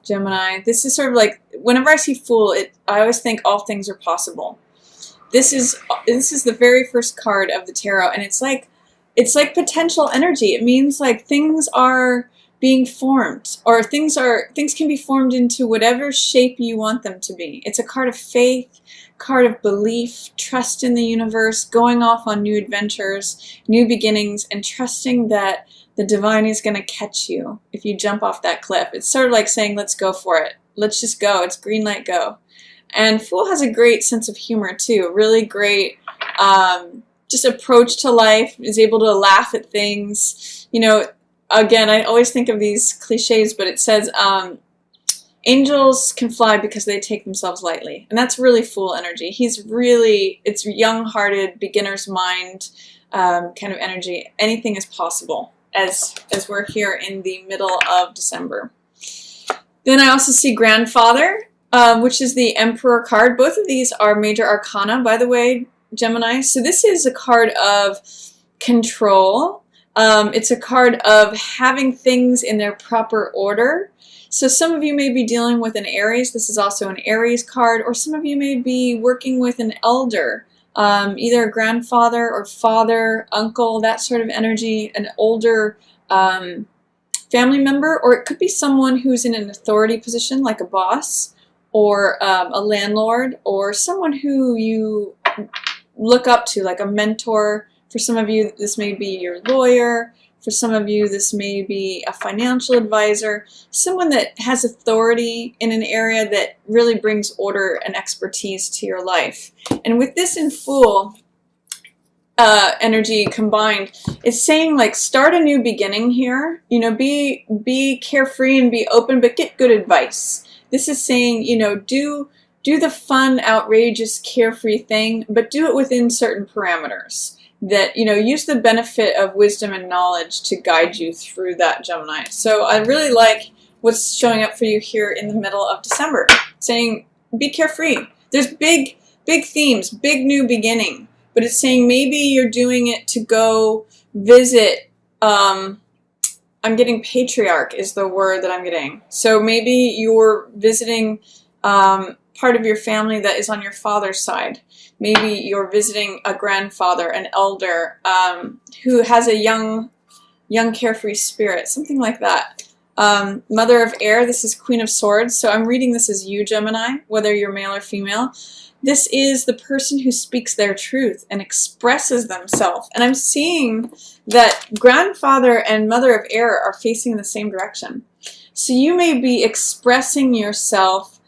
Gemini. This is sort of like, whenever I see Fool, I always think all things are possible. This is the very first card of the tarot, and it's like potential energy. It means like things are being formed, or things can be formed into whatever shape you want them to be. It's a card of faith, card of belief, trust in the universe, going off on new adventures, new beginnings, and trusting that the divine is going to catch you if you jump off that cliff. It's sort of like saying, let's go for it. Let's just go. It's green light, go. And Fool has a great sense of humor too. Really great just approach to life, is able to laugh at things. You know, again, I always think of these cliches, but it says, angels can fly because they take themselves lightly. And that's really Fool energy. It's young-hearted, beginner's mind kind of energy. Anything is possible as we're here in the middle of December. Then I also see Grandfather, which is the Emperor card. Both of these are major arcana, by the way, Gemini. So this is a card of control. It's a card of having things in their proper order. So some of you may be dealing with an Aries. This is also an Aries card. Or some of you may be working with an elder, either a grandfather or father, uncle, that sort of energy, an older family member. Or it could be someone who's in an authority position, like a boss, or a landlord, or someone who you look up to, like a mentor. For some of you, this may be your lawyer. For some of you, this may be a financial advisor, someone that has authority in an area that really brings order and expertise to your life. And with this in Fool energy combined, it's saying like, start a new beginning here. You know, be carefree and be open, but get good advice. This is saying, you know, do the fun, outrageous, carefree thing, but do it within certain parameters. That, you know, use the benefit of wisdom and knowledge to guide you through that, Gemini. So I really like what's showing up for you here in the middle of December, saying be carefree. There's big themes, big new beginning, but it's saying maybe you're doing it to go visit, I'm getting patriarch is the word that I'm getting. So maybe you're visiting part of your family that is on your father's side. Maybe you're visiting a grandfather, an elder, who has a young carefree spirit, something like that. Mother of air, this is Queen of Swords. So I'm reading this as you, Gemini, whether you're male or female. This is the person who speaks their truth and expresses themselves. And I'm seeing that grandfather and mother of air are facing in the same direction. So you may be expressing yourself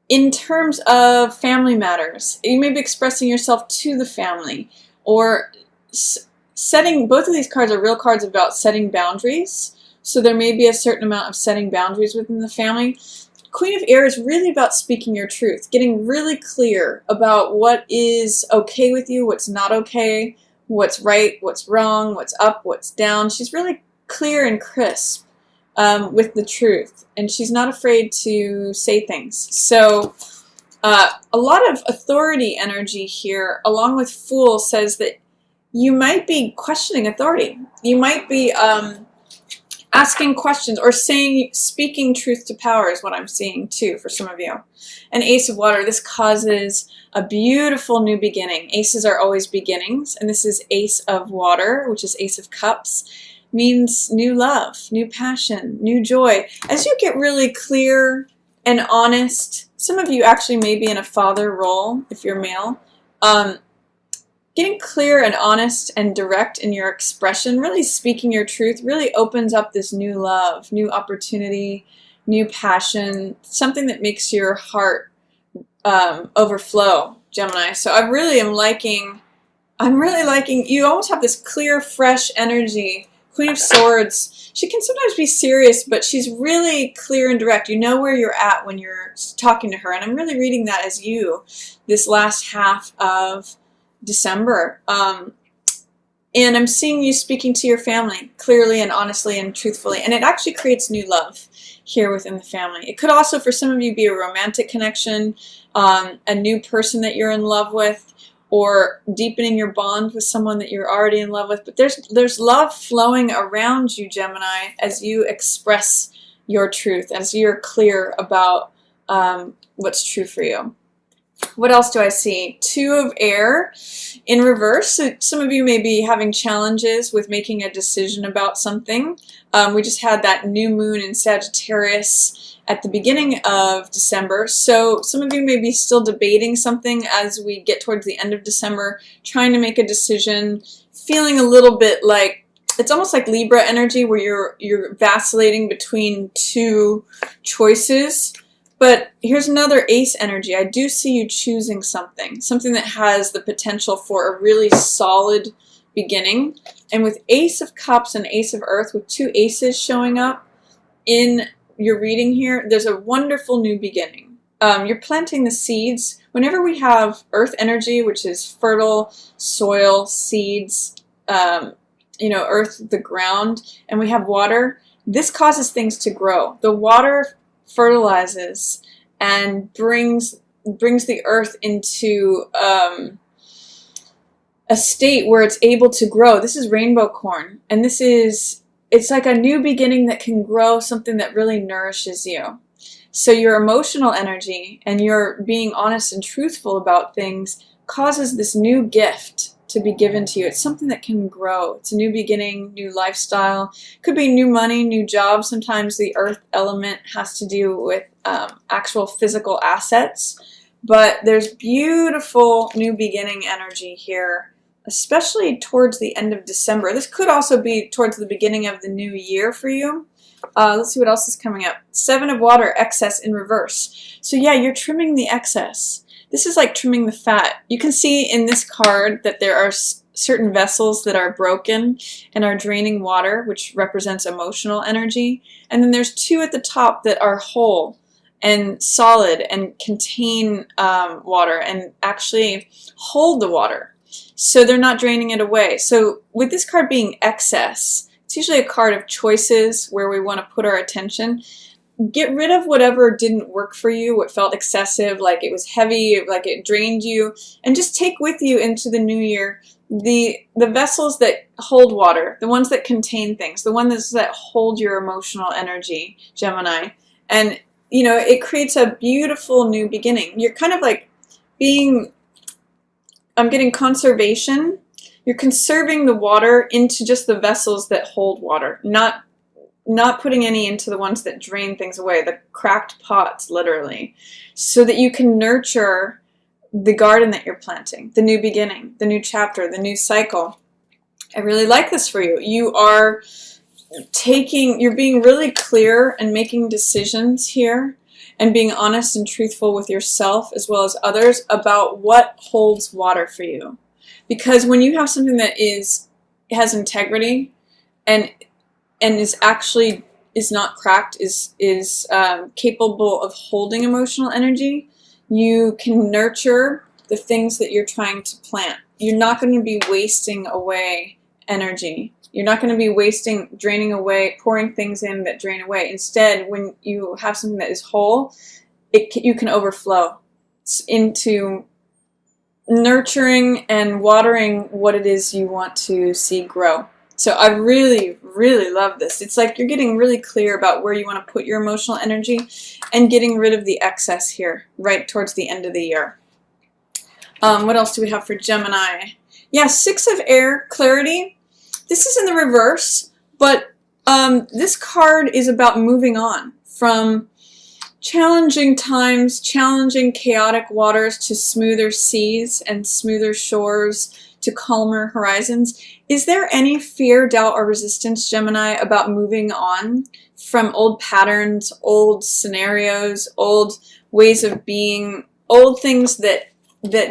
in terms of family matters. You may be expressing yourself to the family, or setting, both of these cards are real cards about setting boundaries. So there may be a certain amount of setting boundaries within the family. Queen of Air is really about speaking your truth, getting really clear about what is okay with you, what's not okay, what's right, what's wrong, what's up, what's down. She's really clear and crisp with the truth, and she's not afraid to say things. So a lot of authority energy here, along with Fool, says that you might be questioning authority. You might be asking questions or speaking truth to power is what I'm seeing too for some of you. An Ace of Water, this causes a beautiful new beginning. Aces are always beginnings, and this is Ace of Water, which is Ace of Cups. Means new love, new passion, new joy. As you get really clear and honest, some of you actually may be in a father role if you're male. Getting clear and honest and direct in your expression, really speaking your truth, really opens up this new love, new opportunity, new passion, something that makes your heart overflow, Gemini. So I really am liking, you almost have this clear, fresh energy. Queen of Swords, she can sometimes be serious, but she's really clear and direct. You know where you're at when you're talking to her. And I'm really reading that as you, this last half of December. And I'm seeing you speaking to your family clearly and honestly and truthfully. And it actually creates new love here within the family. It could also, for some of you, be a romantic connection, a new person that you're in love with, or deepening your bond with someone that you're already in love with. But there's love flowing around you, Gemini, as you express your truth, as you're clear about what's true for you. What else do I see? Two of air in reverse. So some of you may be having challenges with making a decision about something. We just had that new moon in Sagittarius at the beginning of December. So some of you may be still debating something as we get towards the end of December, trying to make a decision, feeling a little bit like, it's almost like Libra energy where you're vacillating between two choices. But here's another ace energy. I do see you choosing something that has the potential for a really solid beginning. And with Ace of Cups and Ace of Earth, with two aces showing up in your reading here, there's a wonderful new beginning. You're planting the seeds. Whenever we have earth energy, which is fertile soil, seeds, earth, the ground, and we have water, this causes things to grow. The water fertilizes and brings the earth into a state where it's able to grow. This is rainbow corn, and it's like a new beginning that can grow something that really nourishes you. So your emotional energy and your being honest and truthful about things causes this new gift to be given to you. It's something that can grow. It's a new beginning, new lifestyle. Could be new money, new job. Sometimes the earth element has to do with actual physical assets. But there's beautiful new beginning energy here, especially towards the end of December. This could also be towards the beginning of the new year for you. Let's see what else is coming up. Seven of Water, excess in reverse. So yeah, you're trimming the excess. This is like trimming the fat. You can see in this card that there are certain vessels that are broken and are draining water, which represents emotional energy. And then there's two at the top that are whole and solid and contain water and actually hold the water. So they're not draining it away. So with this card being excess, it's usually a card of choices where we want to put our attention. Get rid of whatever didn't work for you, what felt excessive, like it was heavy, like it drained you, and just take with you into the new year the vessels that hold water, the ones that contain things, the ones that hold your emotional energy, Gemini. And, it creates a beautiful new beginning. You're kind of like I'm getting conservation. You're conserving the water into just the vessels that hold water, not putting any into the ones that drain things away, the cracked pots, literally, so that you can nurture the garden that you're planting, the new beginning, the new chapter, the new cycle. I really like this for you. You're being really clear and making decisions here and being honest and truthful with yourself as well as others about what holds water for you. Because when you have something that has integrity and is not cracked, is capable of holding emotional energy, you can nurture the things that you're trying to plant. You're not going to be wasting away energy. You're not going to be draining away, pouring things in that drain away. Instead, when you have something that is whole, you can overflow into nurturing and watering what it is you want to see grow. So I really, really love this. It's like you're getting really clear about where you want to put your emotional energy and getting rid of the excess here right towards the end of the year. What else do we have for Gemini? Yeah, Six of Air, clarity. This is in the reverse, but this card is about moving on from challenging times, challenging chaotic waters to smoother seas and smoother shores to calmer horizons. Is there any fear, doubt, or resistance, Gemini, about moving on from old patterns, old scenarios, old ways of being, old things that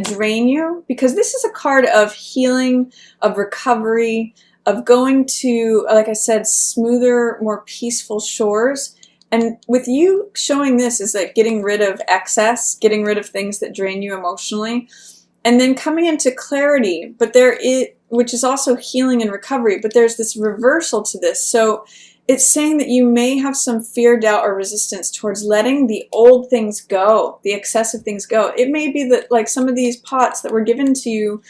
drain you? Because this is a card of healing, of recovery, of going to, like I said, smoother, more peaceful shores. And with you showing this is like getting rid of excess, getting rid of things that drain you emotionally, and then coming into clarity, which is also healing and recovery, but there's this reversal to this. So it's saying that you may have some fear, doubt, or resistance towards letting the old things go, the excessive things go. It may be that like some of these pots that were given to you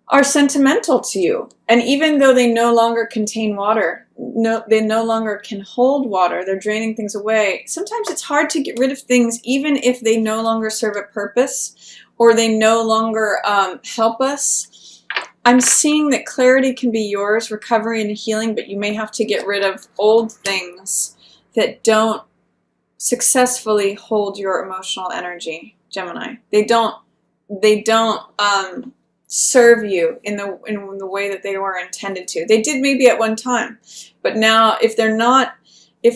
are sentimental to you. And even though they no longer contain water, they no longer can hold water. They're draining things away. Sometimes it's hard to get rid of things even if they no longer serve a purpose or they no longer help us. I'm seeing that clarity can be yours, recovery and healing, but you may have to get rid of old things that don't successfully hold your emotional energy, Gemini. They don't serve you in the way that they were intended to. They did maybe at one time, but now if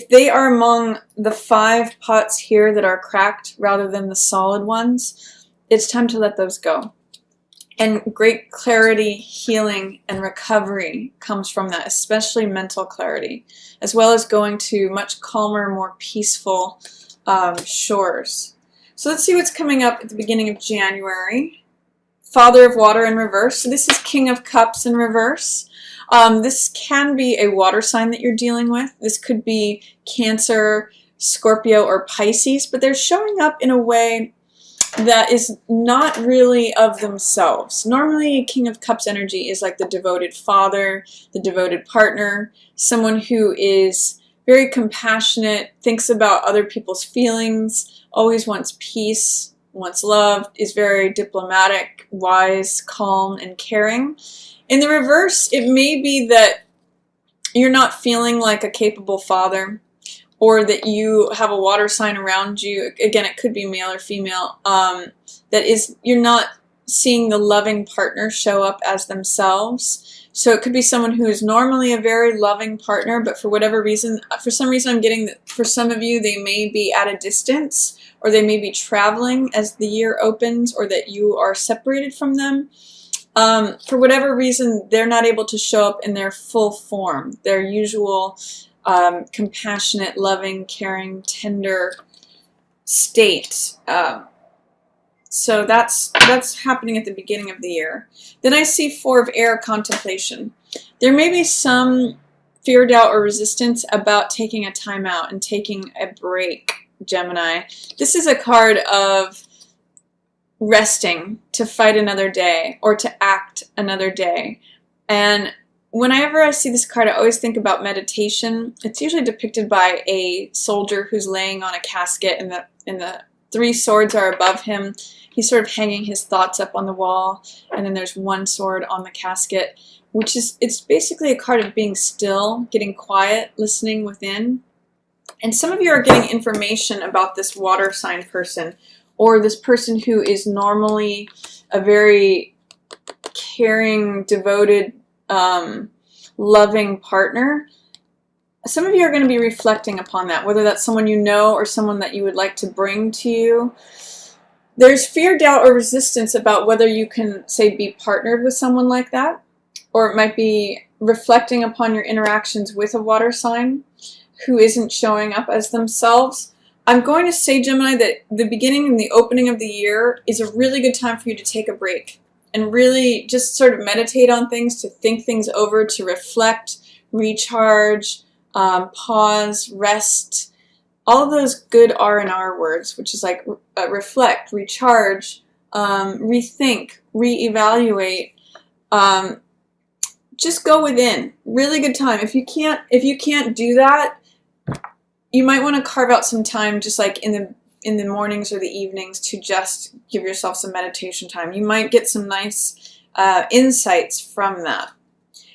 they are among the 5 pots here that are cracked rather than the solid ones, it's time to let those go. And great clarity, healing, and recovery comes from that, especially mental clarity, as well as going to much calmer, more peaceful shores. So let's see what's coming up at the beginning of January. Father of Water in reverse. So this is King of Cups in reverse. This can be a water sign that you're dealing with. This could be Cancer, Scorpio, or Pisces, but they're showing up in a way that is not really of themselves. Normally, King of Cups energy is like the devoted father, the devoted partner, someone who is very compassionate, thinks about other people's feelings, always wants peace, wants love, is very diplomatic, wise, calm, and caring. In the reverse, it may be that you're not feeling like a capable father, or that you have a water sign around you. Again, it could be male or female. You're not seeing the loving partner show up as themselves. So it could be someone who is normally a very loving partner, but for whatever reason, for some reason I'm getting that for some of you, they may be at a distance, or they may be traveling as the year opens, or that you are separated from them. For whatever reason, they're not able to show up in their full form, their usual compassionate, loving, caring, tender state. So that's happening at the beginning of the year. Then I see 4 of Air, contemplation. There may be some fear, doubt, or resistance about taking a time out and taking a break, Gemini. This is a card of resting to fight another day or to act another day. And whenever I see this card, I always think about meditation. It's usually depicted by a soldier who's laying on a casket, and the 3 swords are above him. He's sort of hanging his thoughts up on the wall, and then there's 1 sword on the casket, it's basically a card of being still, getting quiet, listening within. And some of you are getting information about this water sign person, or this person who is normally a very caring, devoted, loving partner. Some of you are going to be reflecting upon that, whether that's someone you know or someone that you would like to bring to you. There's fear, doubt, or resistance about whether you can, say, be partnered with someone like that, or it might be reflecting upon your interactions with a water sign who isn't showing up as themselves. I'm going to say, Gemini, that the beginning and the opening of the year is a really good time for you to take a break and really just sort of meditate on things, to think things over, to reflect, recharge, pause, rest, all of those good R&R words, which is like reflect, recharge, rethink, reevaluate. Just go within. Really good time. If you can't do that, you might want to carve out some time, just like in the mornings or the evenings, to just give yourself some meditation time. You might get some nice insights from that.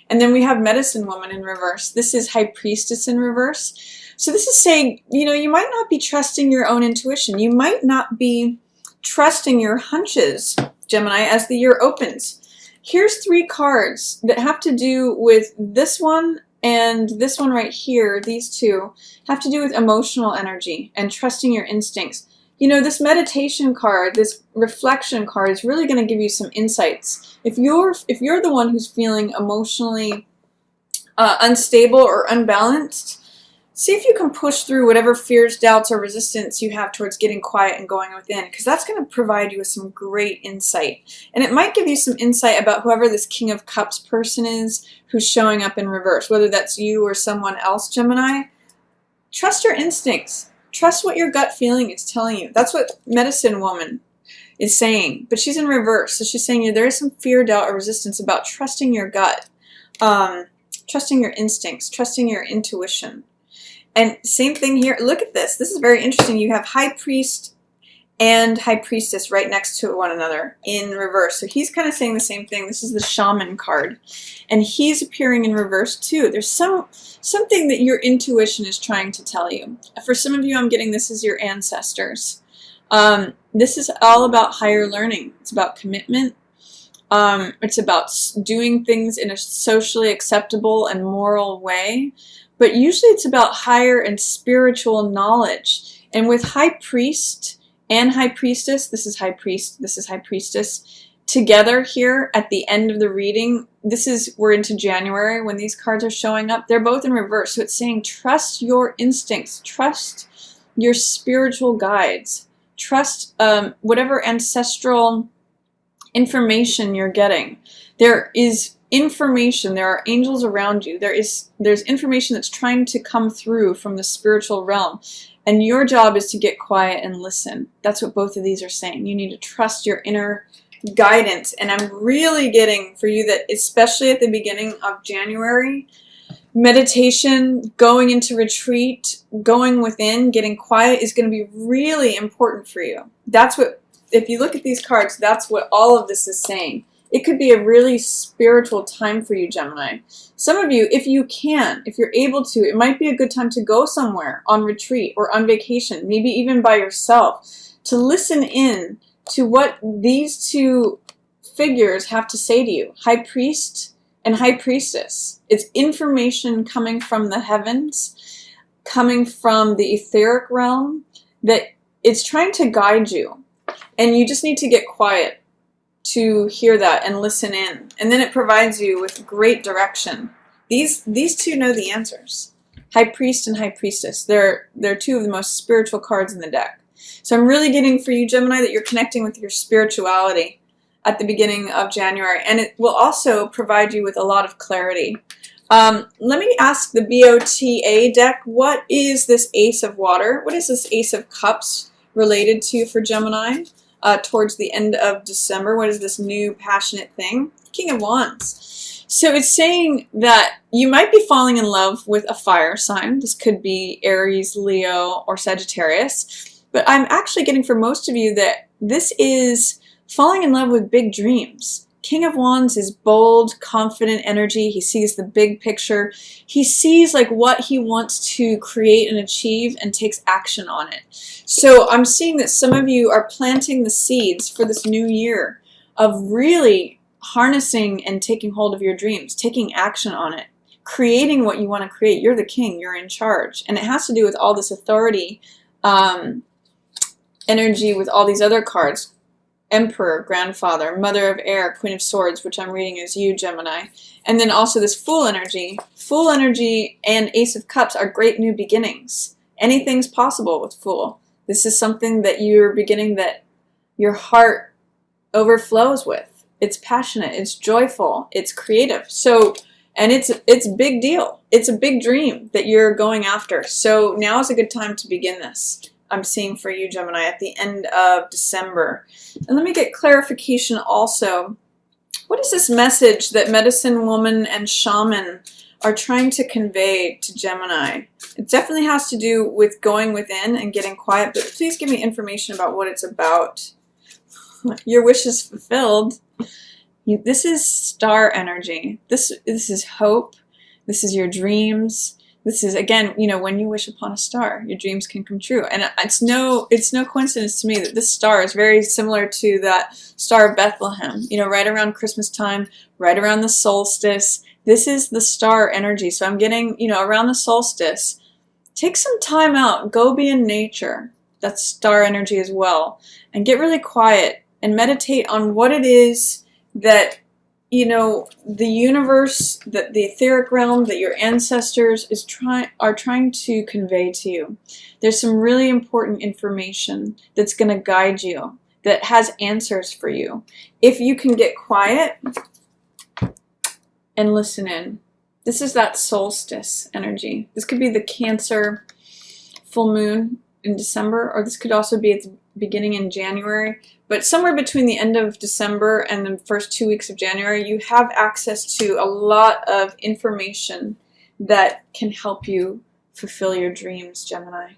And then we have Medicine Woman in reverse. This is High Priestess in reverse. So this is saying, you might not be trusting your own intuition. You might not be trusting your hunches, Gemini, as the year opens. Here's 3 cards that have to do with this one and this one right here. These 2 have to do with emotional energy and trusting your instincts. This meditation card, this reflection card, is really going to give you some insights. If you're the one who's feeling emotionally unstable or unbalanced, see if you can push through whatever fears, doubts, or resistance you have towards getting quiet and going within, because that's going to provide you with some great insight. And it might give you some insight about whoever this King of Cups person is who's showing up in reverse, whether that's you or someone else, Gemini. Trust your instincts. Trust what your gut feeling is telling you. That's what Medicine Woman is saying, but she's in reverse. So she's saying there is some fear, doubt, or resistance about trusting your gut. trusting your instincts, trusting your intuition. And same thing here. Look at this. This is very interesting. You have High Priest and High Priestess right next to one another in reverse. So he's kind of saying the same thing. This is the Shaman card. And he's appearing in reverse too. There's something that your intuition is trying to tell you. For some of you, I'm getting this is your ancestors. This is all about higher learning. It's about commitment. It's about doing things in a socially acceptable and moral way. But usually it's about higher and spiritual knowledge. And with High Priest and High Priestess, this is High Priest, this is High Priestess, together here at the end of the reading, we're into January when these cards are showing up. They're both in reverse. So it's saying trust your instincts, trust your spiritual guides, trust whatever ancestral information you're getting. There is information, there are angels around you, there's information that's trying to come through from the spiritual realm, and your job is to get quiet and listen. That's what both of these are saying. You need to trust your inner guidance. And I'm really getting for you that, especially at the beginning of January, meditation, going into retreat, going within, getting quiet is going to be really important for you. That's what, if you look at these cards, that's what all of this is saying. It could be a really spiritual time for you, Gemini. Some of you, if you can, if you're able to, it might be a good time to go somewhere on retreat or on vacation, maybe even by yourself, to listen in to what these two figures have to say to you, High Priest and High Priestess. It's information coming from the heavens, coming from the etheric realm, that it's trying to guide you. And you just need to get quiet to hear that and listen in. And then it provides you with great direction. These two know the answers. High Priest and High Priestess. They're two of the most spiritual cards in the deck. So I'm really getting for you, Gemini, that you're connecting with your spirituality at the beginning of January. And it will also provide you with a lot of clarity. Let me ask the BOTA deck, what is this Ace of Water? What is this Ace of Cups related to for Gemini? Towards the end of December. What is this new passionate thing? King of Wands. So it's saying that you might be falling in love with a fire sign. This could be Aries, Leo, or Sagittarius. But I'm actually getting for most of you that this is falling in love with big dreams. King of Wands is bold, confident energy. He sees the big picture. He sees like what he wants to create and achieve and takes action on it. So I'm seeing that some of you are planting the seeds for this new year of really harnessing and taking hold of your dreams, taking action on it, creating what you want to create. You're the king, you're in charge. And it has to do with all this authority energy with all these other cards. Emperor, Grandfather, Mother of Air, Queen of Swords, which I'm reading as you, Gemini. And then also this Fool energy. Fool energy and Ace of Cups are great new beginnings. Anything's possible with Fool. This is something that you're beginning that your heart overflows with. It's passionate, it's joyful, it's creative. So, and it's big deal. It's a big dream that you're going after. So now is a good time to begin this. I'm seeing for you, Gemini, at the end of December. And let me get clarification also. What is this message that Medicine Woman and Shaman are trying to convey to Gemini? It definitely has to do with going within and getting quiet, but please give me information about what it's about. Your wish is fulfilled. This is star energy. This is hope. This is your dreams. This is, again, you know, when you wish upon a star, your dreams can come true. And it's no coincidence to me that this star is very similar to that Star of Bethlehem. You know, right around Christmas time, right around the solstice. This is the star energy. So I'm getting, you know, around the solstice, take some time out, go be in nature. That's star energy as well. And get really quiet and meditate on what it is that, you know, the universe, that the etheric realm, that your ancestors are trying to convey to you. There's some really important information that's going to guide you, that has answers for you. If you can get quiet and listen in. This is that solstice energy. This could be the Cancer full moon in December, or this could also be at the beginning in January, but somewhere between the end of December and the first 2 weeks of January, you have access to a lot of information that can help you fulfill your dreams, Gemini.